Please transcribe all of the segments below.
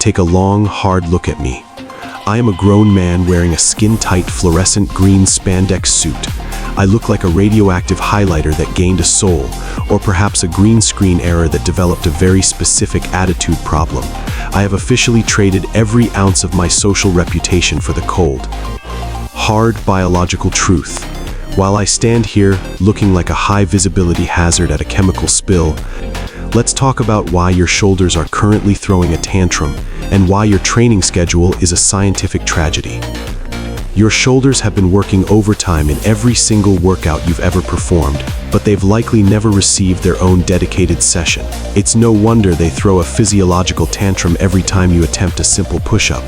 take a long, hard look at me. I am a grown man wearing a skin-tight fluorescent green spandex suit. I look like a radioactive highlighter that gained a soul, or perhaps a green screen error that developed a very specific attitude problem. I have officially traded every ounce of my social reputation for the cold. Hard biological truth. While I stand here looking like a high-visibility hazard at a chemical spill, let's talk about why your shoulders are currently throwing a tantrum and why your training schedule is a scientific tragedy. Your shoulders have been working overtime in every single workout you've ever performed, but they've likely never received their own dedicated session. It's no wonder they throw a physiological tantrum every time you attempt a simple push-up.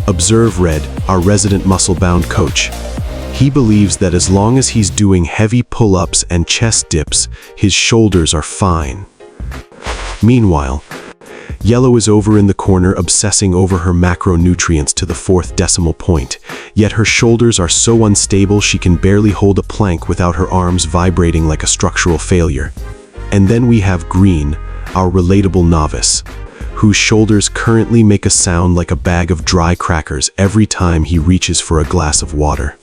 Observe Red, our resident muscle-bound coach. He believes that as long as he's doing heavy pull-ups and chest dips, his shoulders are fine. Meanwhile, Yellow is over in the corner obsessing over her macronutrients to the 4th decimal point, yet her shoulders are so unstable she can barely hold a plank without her arms vibrating like a structural failure. And then we have Green, our relatable novice, whose shoulders currently make a sound like a bag of dry crackers every time he reaches for a glass of water.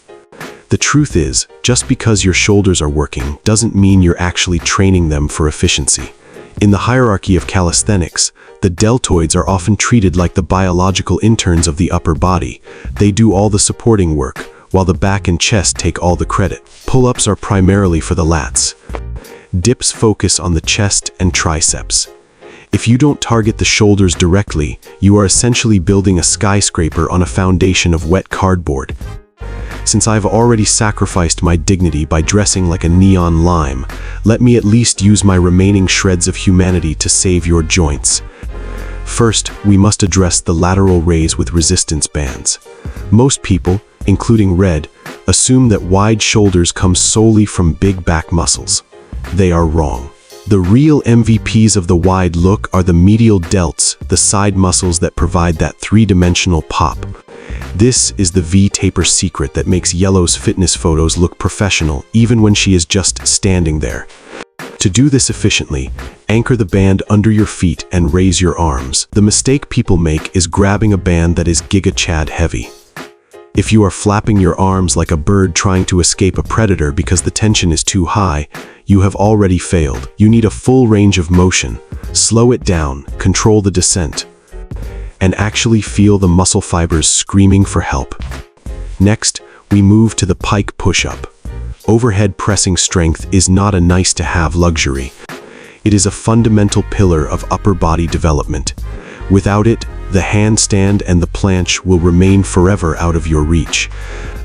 The truth is, just because your shoulders are working doesn't mean you're actually training them for efficiency. In the hierarchy of calisthenics, the deltoids are often treated like the biological interns of the upper body. They do all the supporting work, while the back and chest take all the credit. Pull-ups are primarily for the lats. Dips focus on the chest and triceps. If you don't target the shoulders directly, you are essentially building a skyscraper on a foundation of wet cardboard. Since I've already sacrificed my dignity by dressing like a neon lime, let me at least use my remaining shreds of humanity to save your joints. First, we must address the lateral raise with resistance bands. Most people, including Red, assume that wide shoulders come solely from big back muscles. They are wrong. The real MVPs of the wide look are the medial delts, the side muscles that provide that three-dimensional pop. This is the V-taper secret that makes Yellow's fitness photos look professional even when she is just standing there. To do this efficiently, anchor the band under your feet and raise your arms. The mistake people make is grabbing a band that is Giga Chad heavy. If you are flapping your arms like a bird trying to escape a predator because the tension is too high, you have already failed. You need a full range of motion. Slow it down, control the descent, and actually feel the muscle fibers screaming for help. Next, we move to the pike push-up. Overhead pressing strength is not a nice-to-have luxury. It is a fundamental pillar of upper body development. Without it, the handstand and the planche will remain forever out of your reach.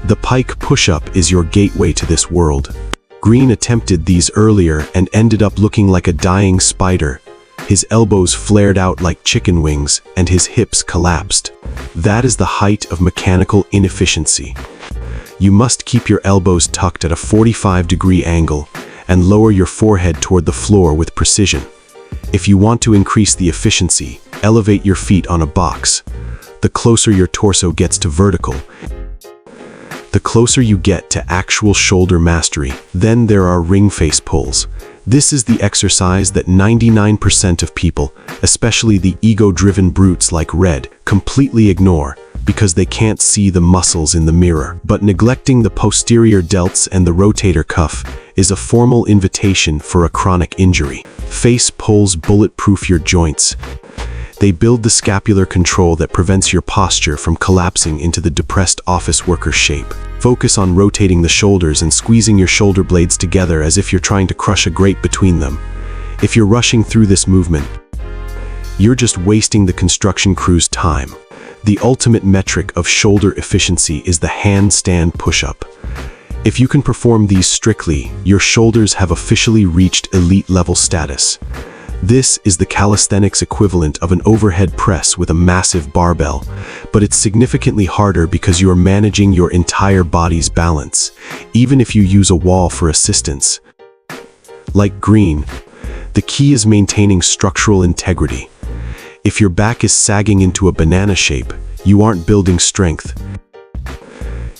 The pike push-up is your gateway to this world. Green attempted these earlier and ended up looking like a dying spider. His elbows flared out like chicken wings and his hips collapsed. That is the height of mechanical inefficiency. You must keep your elbows tucked at a 45-degree angle and lower your forehead toward the floor with precision. If you want to increase the efficiency, elevate your feet on a box. The closer your torso gets to vertical, the closer you get to actual shoulder mastery. Then there are ring face pulls. This is the exercise that 99% of people, especially the ego-driven brutes like Red, completely ignore because they can't see the muscles in the mirror. But neglecting the posterior delts and the rotator cuff is a formal invitation for a chronic injury. Face pulls bulletproof your joints. They build the scapular control that prevents your posture from collapsing into the depressed office worker shape. Focus on rotating the shoulders and squeezing your shoulder blades together as if you're trying to crush a grape between them. If you're rushing through this movement, you're just wasting the construction crew's time. The ultimate metric of shoulder efficiency is the handstand push-up. If you can perform these strictly, your shoulders have officially reached elite level status. This is the calisthenics equivalent of an overhead press with a massive barbell, but it's significantly harder because you are managing your entire body's balance, even if you use a wall for assistance. Like Green, the key is maintaining structural integrity. If your back is sagging into a banana shape, you aren't building strength.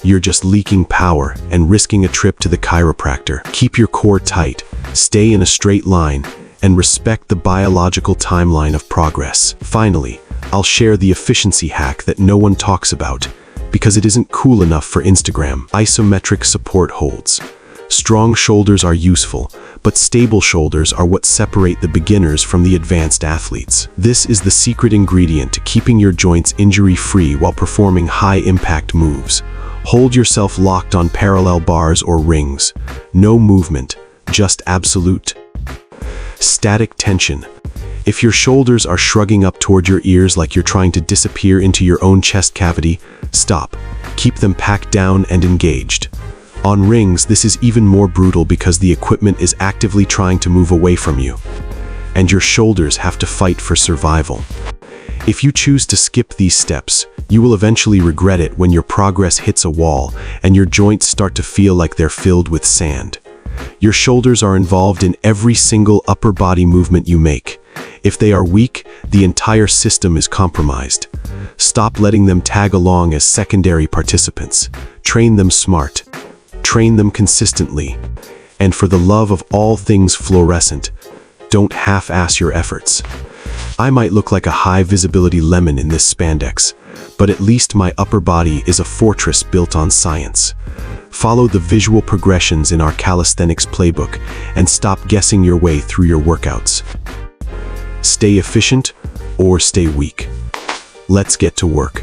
You're just leaking power and risking a trip to the chiropractor. Keep your core tight, stay in a straight line, and respect the biological timeline of progress. Finally, I'll share the efficiency hack that no one talks about, because it isn't cool enough for Instagram. Isometric support holds. Strong shoulders are useful, but stable shoulders are what separate the beginners from the advanced athletes. This is the secret ingredient to keeping your joints injury-free while performing high-impact moves. Hold yourself locked on parallel bars or rings. No movement, just absolute static tension. If your shoulders are shrugging up toward your ears like you're trying to disappear into your own chest cavity, stop. Keep them packed down and engaged. On rings, this is even more brutal because the equipment is actively trying to move away from you, and your shoulders have to fight for survival. If you choose to skip these steps, you will eventually regret it when your progress hits a wall and your joints start to feel like they're filled with sand. Your shoulders are involved in every single upper body movement you make. If they are weak, the entire system is compromised. Stop letting them tag along as secondary participants. Train them smart. Train them consistently. And for the love of all things fluorescent, don't half-ass your efforts. I might look like a high-visibility lemon in this spandex, but at least my upper body is a fortress built on science. Follow the visual progressions in our calisthenics playbook and stop guessing your way through your workouts. Stay efficient or stay weak. Let's get to work.